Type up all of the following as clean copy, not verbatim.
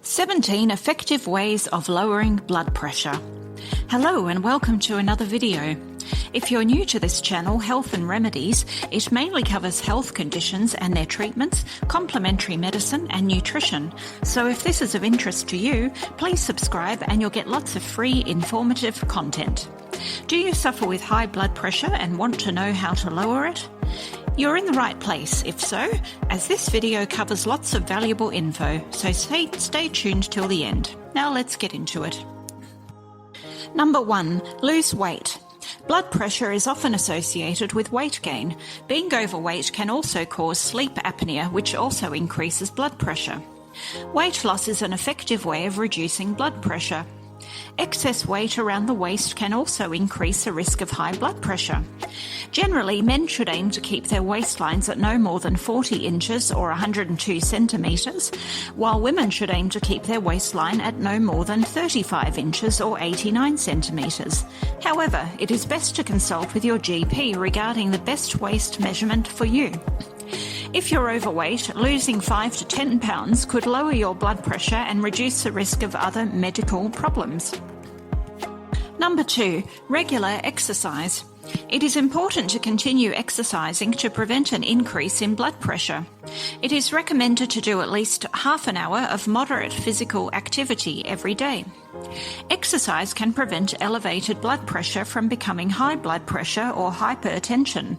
17 Effective Ways of Lowering Blood Pressure. Hello and welcome to another video. If you're new to this channel, Health and Remedies, it mainly covers health conditions and their treatments, complementary medicine and nutrition. So if this is of interest to you, please subscribe and you'll get lots of free, informative content. Do you suffer with high blood pressure and want to know how to lower it? You're in the right place, if so, as this video covers lots of valuable info, so stay tuned till the end. Now let's get into it. Number 1. Lose weight. Blood pressure is often associated with weight gain. Being overweight can also cause sleep apnea, which also increases blood pressure. Weight loss is an effective way of reducing blood pressure. Excess weight around the waist can also increase the risk of high blood pressure. Generally, men should aim to keep their waistlines at no more than 40 inches or 102 centimetres, while women should aim to keep their waistline at no more than 35 inches or 89 centimetres. However, it is best to consult with your GP regarding the best waist measurement for you. If you're overweight, losing 5 to 10 pounds could lower your blood pressure and reduce the risk of other medical problems. Number 2. Regular exercise. It is important to continue exercising to prevent an increase in blood pressure. It is recommended to do at least half an hour of moderate physical activity every day. Exercise can prevent elevated blood pressure from becoming high blood pressure or hypertension.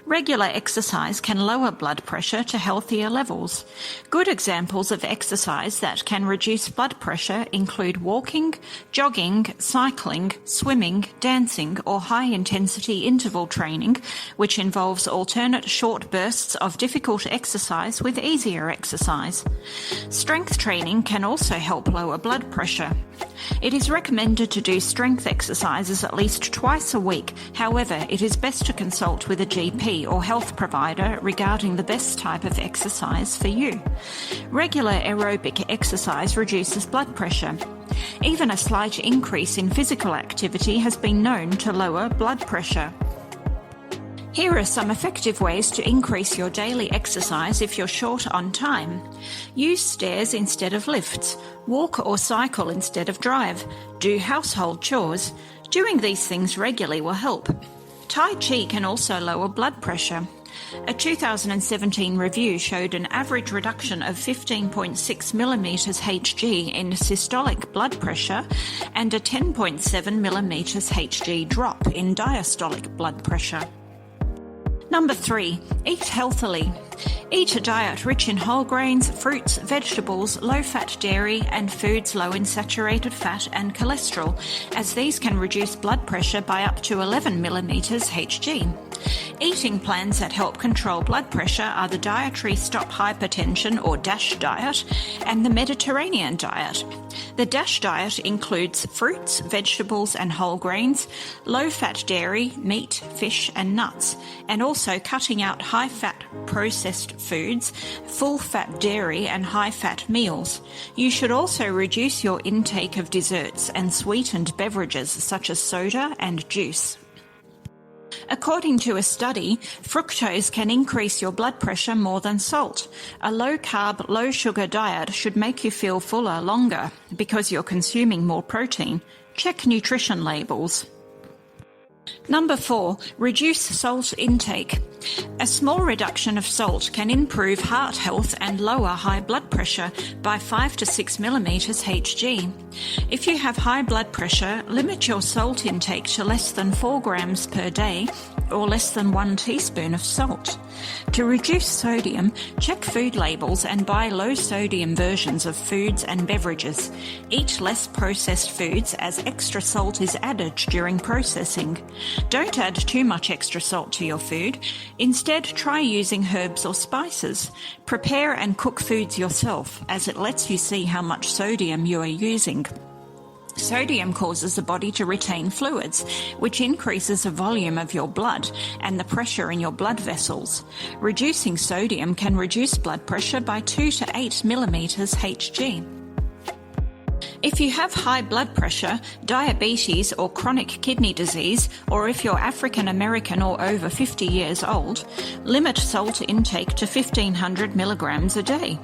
Regular exercise can lower blood pressure to healthier levels. Good examples of exercise that can reduce blood pressure include walking, jogging, cycling, swimming, dancing, or high-intensity interval training, which involves alternate short bursts of difficult exercise with easier exercise. Strength training can also help lower blood pressure. It is recommended to do strength exercises at least twice a week. However, it is best to consult with a GP or health provider regarding the best type of exercise for you. Regular aerobic exercise reduces blood pressure. Even a slight increase in physical activity has been known to lower blood pressure. Here are some effective ways to increase your daily exercise if you're short on time. Use stairs instead of lifts. Walk or cycle instead of drive. Do household chores. Doing these things regularly will help. Tai Chi can also lower blood pressure. A 2017 review showed an average reduction of 15.6 millimeters Hg in systolic blood pressure and a 10.7 millimeters Hg drop in diastolic blood pressure. Number 3. Eat healthily. Eat a diet rich in whole grains, fruits, vegetables, low-fat dairy, and foods low in saturated fat and cholesterol, as these can reduce blood pressure by up to 11 millimeters Hg. Eating plans that help control blood pressure are the Dietary Stop Hypertension or DASH diet and the Mediterranean diet. The DASH diet includes fruits, vegetables and whole grains, low-fat dairy, meat, fish and nuts, and also cutting out high-fat processed foods, full-fat dairy and high-fat meals. You should also reduce your intake of desserts and sweetened beverages such as soda and juice. According to a study, fructose can increase your blood pressure more than salt. A low-carb, low-sugar diet should make you feel fuller longer because you're consuming more protein. Check nutrition labels. Number 4. Reduce salt intake. A small reduction of salt can improve heart health and lower high blood pressure by 5 to 6 millimeters Hg. If you have high blood pressure, limit your salt intake to less than 4 grams per day or less than 1 teaspoon of salt. To reduce sodium, check food labels and buy low-sodium versions of foods and beverages. Eat less processed foods as extra salt is added during processing. Don't add too much extra salt to your food. Instead, try using herbs or spices. Prepare and cook foods yourself, as it lets you see how much sodium you are using. Sodium causes the body to retain fluids, which increases the volume of your blood and the pressure in your blood vessels. Reducing sodium can reduce blood pressure by 2 to 8 millimeters Hg. If you have high blood pressure, diabetes or chronic kidney disease, or if you're African American or over 50 years old, limit salt intake to 1500 milligrams a day.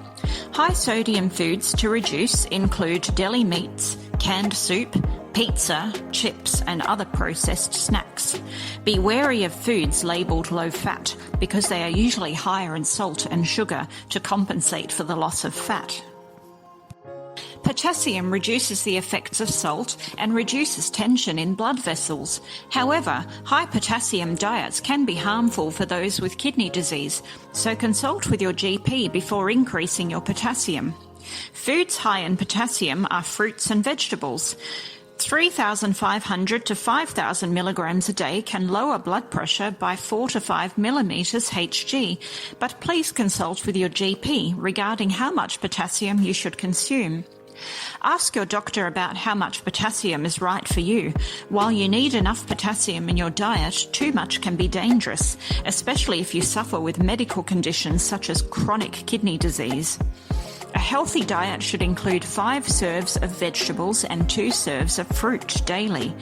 High sodium foods to reduce include deli meats, canned soup, pizza, chips, and other processed snacks. Be wary of foods labelled low fat because they are usually higher in salt and sugar to compensate for the loss of fat. Potassium reduces the effects of salt and reduces tension in blood vessels. However, high potassium diets can be harmful for those with kidney disease, so consult with your GP before increasing your potassium. Foods high in potassium are fruits and vegetables. 3,500 to 5,000 milligrams a day can lower blood pressure by 4 to 5 millimeters Hg, but please consult with your GP regarding how much potassium you should consume. Ask your doctor about how much potassium is right for you. While you need enough potassium in your diet, too much can be dangerous, especially if you suffer with medical conditions such as chronic kidney disease. A healthy diet should include 5 serves of vegetables and 2 serves of fruit daily.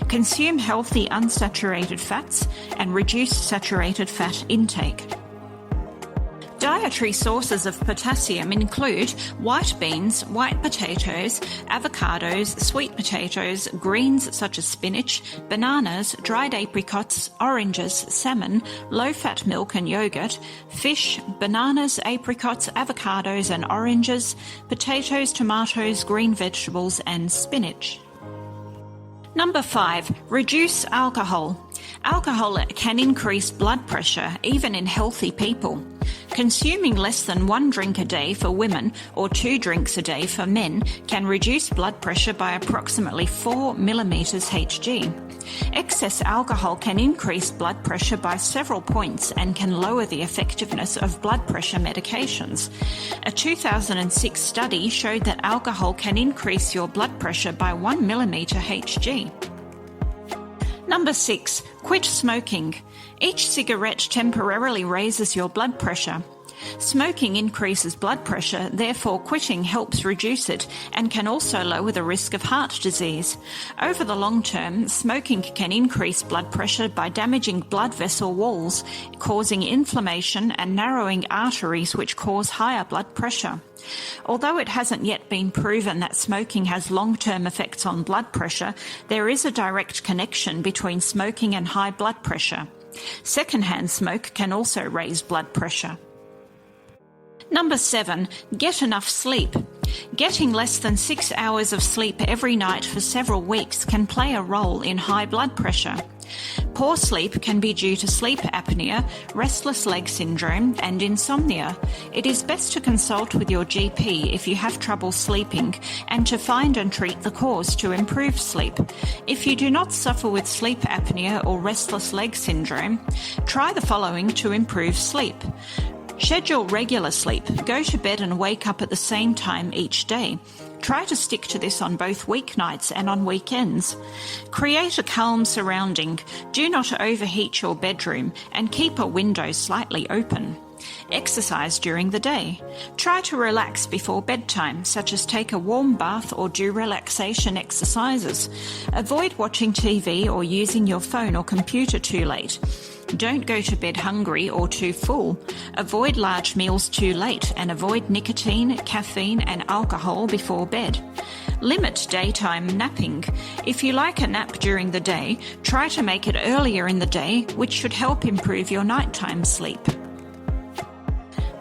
Consume healthy unsaturated fats and reduce saturated fat intake. Dietary sources of potassium include white beans, white potatoes, avocados, sweet potatoes, greens such as spinach, bananas, dried apricots, oranges, salmon, low-fat milk and yogurt, fish, bananas, apricots, avocados and oranges, potatoes, tomatoes, green vegetables and spinach. Number 5. Reduce alcohol. Alcohol can increase blood pressure even in healthy people. Consuming less than 1 drink a day for women or 2 drinks a day for men can reduce blood pressure by approximately 4 millimeters Hg. Excess alcohol can increase blood pressure by several points and can lower the effectiveness of blood pressure medications. A 2006 study showed that alcohol can increase your blood pressure by 1 millimeter Hg. Number 6. Quit smoking. Each cigarette temporarily raises your blood pressure. Smoking increases blood pressure, therefore quitting helps reduce it and can also lower the risk of heart disease. Over the long term, smoking can increase blood pressure by damaging blood vessel walls, causing inflammation and narrowing arteries which cause higher blood pressure. Although it hasn't yet been proven that smoking has long-term effects on blood pressure, there is a direct connection between smoking and high blood pressure. Secondhand smoke can also raise blood pressure. Number 7. Get enough sleep. Getting less than 6 hours of sleep every night for several weeks can play a role in high blood pressure. Poor sleep can be due to sleep apnea, restless leg syndrome, and insomnia. It is best to consult with your GP if you have trouble sleeping and to find and treat the cause to improve sleep. If you do not suffer with sleep apnea or restless leg syndrome, try the following to improve sleep. Schedule regular sleep. Go to bed and wake up at the same time each day. Try to stick to this on both weeknights and on weekends. Create a calm surrounding. Do not overheat your bedroom and keep a window slightly open. Exercise during the day. Try to relax before bedtime, such as take a warm bath or do relaxation exercises. Avoid watching TV or using your phone or computer too late. Don't go to bed hungry or too full. Avoid large meals too late and avoid nicotine, caffeine and alcohol before bed. Limit daytime napping. If you like a nap during the day, try to make it earlier in the day, which should help improve your nighttime sleep.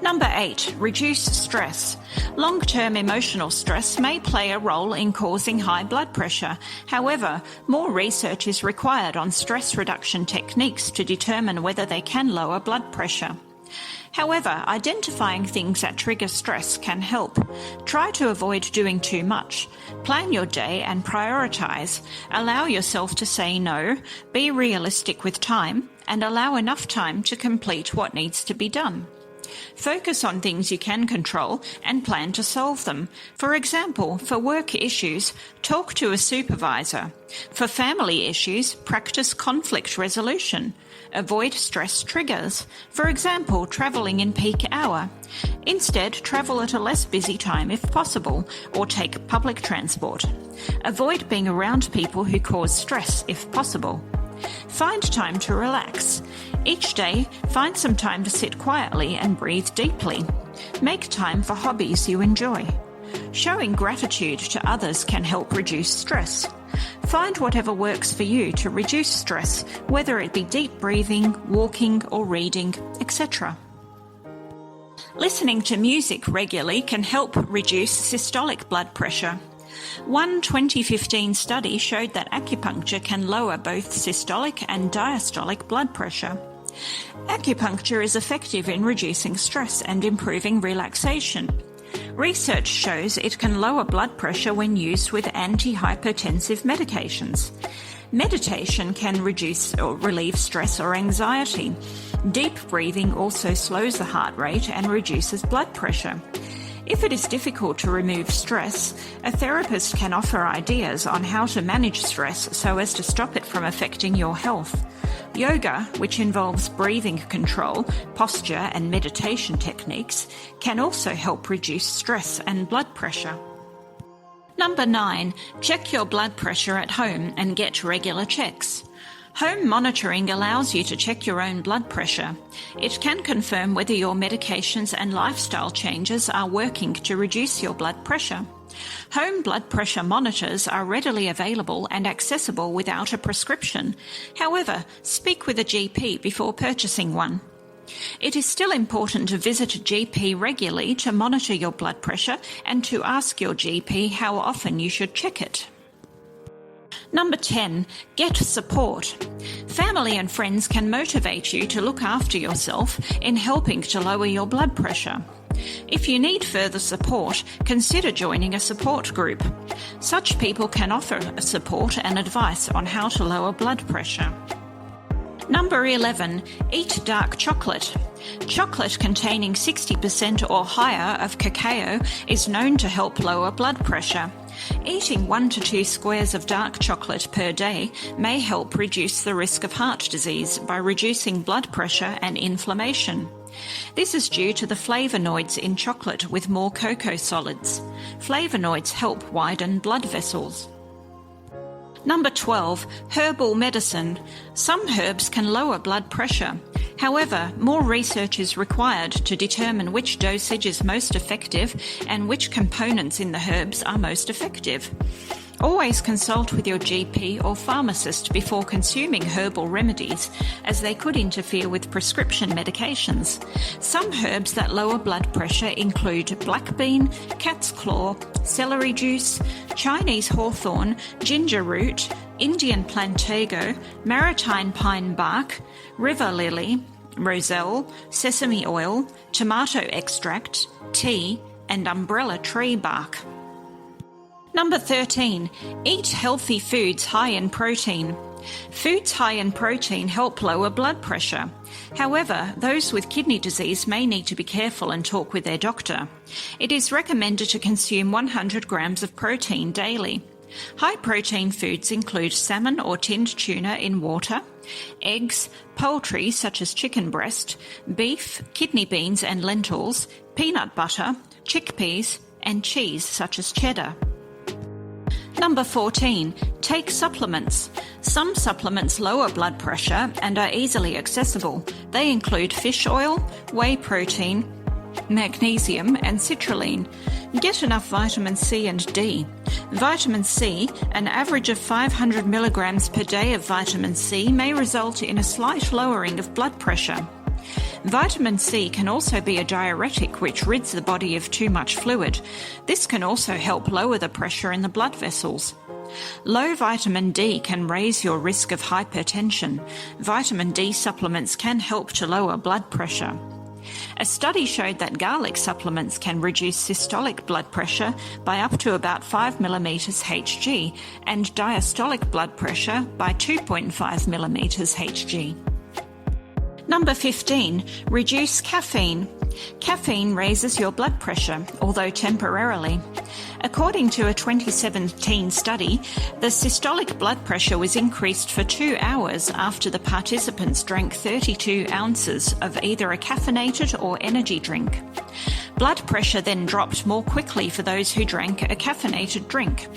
Number 8. Reduce stress. Long-term emotional stress may play a role in causing high blood pressure. However, more research is required on stress reduction techniques to determine whether they can lower blood pressure. However, identifying things that trigger stress can help. Try to avoid doing too much. Plan your day and prioritize. Allow yourself to say no, be realistic with time, and allow enough time to complete what needs to be done. Focus on things you can control and plan to solve them. For example, for work issues, talk to a supervisor. For family issues, practice conflict resolution. Avoid stress triggers, for example, travelling in peak hour. Instead, travel at a less busy time if possible, or take public transport. Avoid being around people who cause stress if possible. Find time to relax. Each day, find some time to sit quietly and breathe deeply. Make time for hobbies you enjoy. Showing gratitude to others can help reduce stress. Find whatever works for you to reduce stress, whether it be deep breathing, walking or reading, etc. Listening to music regularly can help reduce systolic blood pressure. One 2015 study showed that acupuncture can lower both systolic and diastolic blood pressure. Acupuncture is effective in reducing stress and improving relaxation. Research shows it can lower blood pressure when used with antihypertensive medications. Meditation can reduce or relieve stress or anxiety. Deep breathing also slows the heart rate and reduces blood pressure. If it is difficult to remove stress, a therapist can offer ideas on how to manage stress so as to stop it from affecting your health. Yoga, which involves breathing control, posture and meditation techniques, can also help reduce stress and blood pressure. Number 9. Check your blood pressure at home and get regular checks. Home monitoring allows you to check your own blood pressure. It can confirm whether your medications and lifestyle changes are working to reduce your blood pressure. Home blood pressure monitors are readily available and accessible without a prescription. However, speak with a GP before purchasing one. It is still important to visit a GP regularly to monitor your blood pressure and to ask your GP how often you should check it. Number 10. Get support. Family and friends can motivate you to look after yourself in helping to lower your blood pressure. If you need further support, consider joining a support group. Such people can offer support and advice on how to lower blood pressure. Number 11. Eat dark chocolate. Chocolate containing 60% or higher of cacao is known to help lower blood pressure. Eating 1 to 2 squares of dark chocolate per day may help reduce the risk of heart disease by reducing blood pressure and inflammation. This is due to the flavonoids in chocolate with more cocoa solids. Flavonoids help widen blood vessels. Number 12. Herbal medicine. Some herbs can lower blood pressure. However, more research is required to determine which dosage is most effective and which components in the herbs are most effective. Always consult with your GP or pharmacist before consuming herbal remedies, as they could interfere with prescription medications. Some herbs that lower blood pressure include black bean, cat's claw, celery juice, Chinese hawthorn, ginger root, Indian plantago, maritime pine bark, river lily, roselle, sesame oil, tomato extract, tea, and umbrella tree bark. Number 13. Eat healthy foods high in protein. Foods high in protein help lower blood pressure. However, those with kidney disease may need to be careful and talk with their doctor. It is recommended to consume 100 grams of protein daily. High-protein foods include salmon or tinned tuna in water, eggs, poultry such as chicken breast, beef, kidney beans and lentils, peanut butter, chickpeas, and cheese such as cheddar. Number 14. Take supplements. Some supplements lower blood pressure and are easily accessible. They include fish oil, whey protein, magnesium and citrulline. Get enough vitamin C and D. Vitamin C, an average of 500 milligrams per day of vitamin C, may result in a slight lowering of blood pressure. Vitamin C can also be a diuretic which rids the body of too much fluid. This can also help lower the pressure in the blood vessels. Low vitamin D can raise your risk of hypertension. Vitamin D supplements can help to lower blood pressure. A study showed that garlic supplements can reduce systolic blood pressure by up to about 5 millimeters Hg and diastolic blood pressure by 2.5 millimeters Hg. Number 15. Reduce caffeine. Caffeine raises your blood pressure, although temporarily. According to a 2017 study, the systolic blood pressure was increased for 2 hours after the participants drank 32 ounces of either a caffeinated or energy drink. Blood pressure then dropped more quickly for those who drank a caffeinated drink.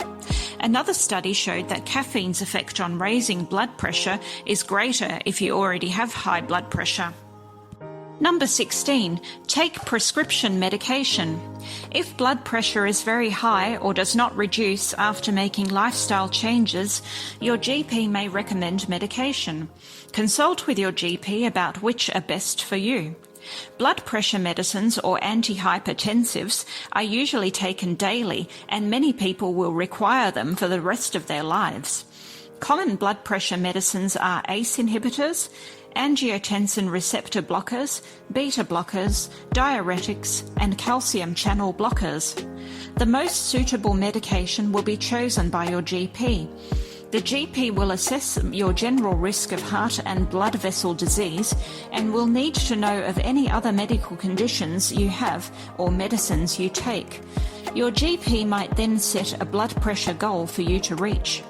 Another study showed that caffeine's effect on raising blood pressure is greater if you already have high blood pressure. Number 16, take prescription medication. If blood pressure is very high or does not reduce after making lifestyle changes, your GP may recommend medication. Consult with your GP about which are best for you. Blood pressure medicines or antihypertensives are usually taken daily, and many people will require them for the rest of their lives. Common blood pressure medicines are ACE inhibitors, angiotensin receptor blockers, beta blockers, diuretics, and calcium channel blockers. The most suitable medication will be chosen by your GP. The GP will assess your general risk of heart and blood vessel disease and will need to know of any other medical conditions you have or medicines you take. Your GP might then set a blood pressure goal for you to reach.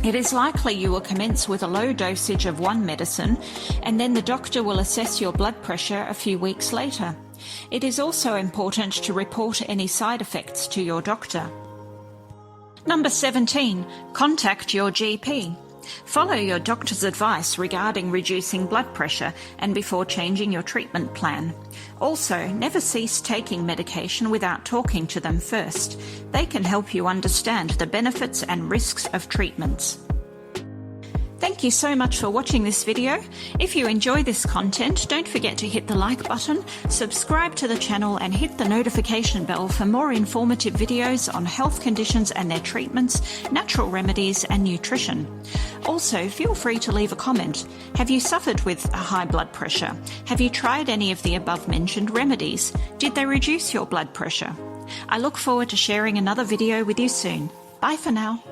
It is likely you will commence with a low dosage of one medicine, and then the doctor will assess your blood pressure a few weeks later. It is also important to report any side effects to your doctor. Number 17, contact your GP. Follow your doctor's advice regarding reducing blood pressure and before changing your treatment plan. Also, never cease taking medication without talking to them first. They can help you understand the benefits and risks of treatments. Thank you so much for watching this video. If you enjoy this content, don't forget to hit the like button, subscribe to the channel and hit the notification bell for more informative videos on health conditions and their treatments, natural remedies and nutrition. Also, feel free to leave a comment. Have you suffered with a high blood pressure? Have you tried any of the above mentioned remedies? Did they reduce your blood pressure? I look forward to sharing another video with you soon. Bye for now.